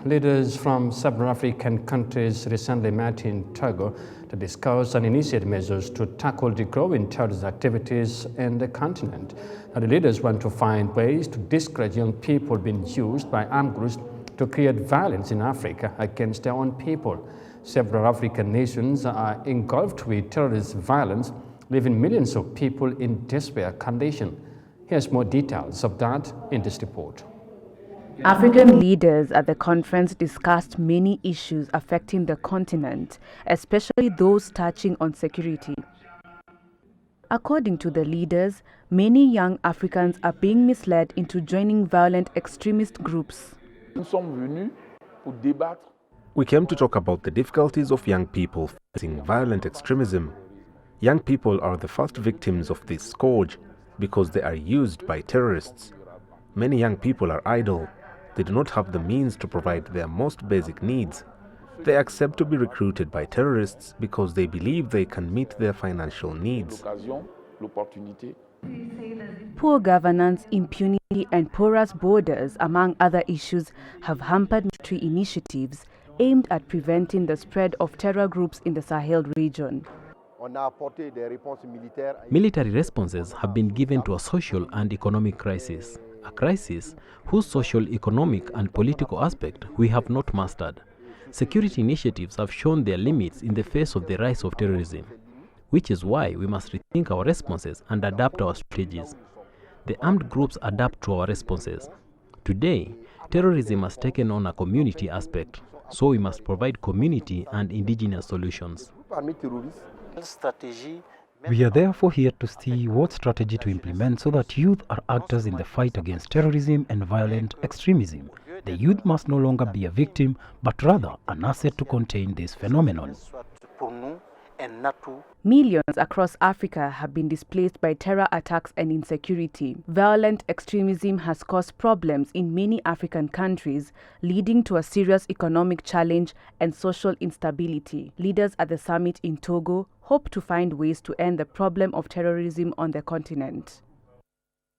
Leaders from several African countries recently met in Togo to discuss and initiate measures to tackle the growing terrorist activities in the continent. Now, the leaders want to find ways to discourage young people being used by armed groups to create violence in Africa against their own people. Several African nations are engulfed with terrorist violence, leaving millions of people in despair condition. Here's more details of that in this report. African leaders at the conference discussed many issues affecting the continent, especially those touching on security. According to the leaders, many young Africans are being misled into joining violent extremist groups. We came to talk about the difficulties of young people facing violent extremism. Young people are the first victims of this scourge because they are used by terrorists. Many young people are idle. They do not have the means to provide their most basic needs. They accept to be recruited by terrorists because they believe they can meet their financial needs. Poor governance, impunity, and porous borders, among other issues, have hampered military initiatives aimed at preventing the spread of terror groups in the Sahel region. Military responses have been given to a social and economic crisis, a crisis whose social, economic, and political aspect we have not mastered. Security initiatives have shown their limits in the face of the rise of terrorism, which is why we must rethink our responses and adapt our strategies. The armed groups adapt to our responses. Today, terrorism has taken on a community aspect, so we must provide community and indigenous solutions. We are therefore here to see what strategy to implement so that youth are actors in the fight against terrorism and violent extremism. The youth must no longer be a victim, but rather an asset to contain this phenomenon. Millions across Africa have been displaced by terror attacks and insecurity. Violent extremism has caused problems in many African countries, leading to a serious economic challenge and social instability. Leaders at the summit in Togo hope to find ways to end the problem of terrorism on the continent.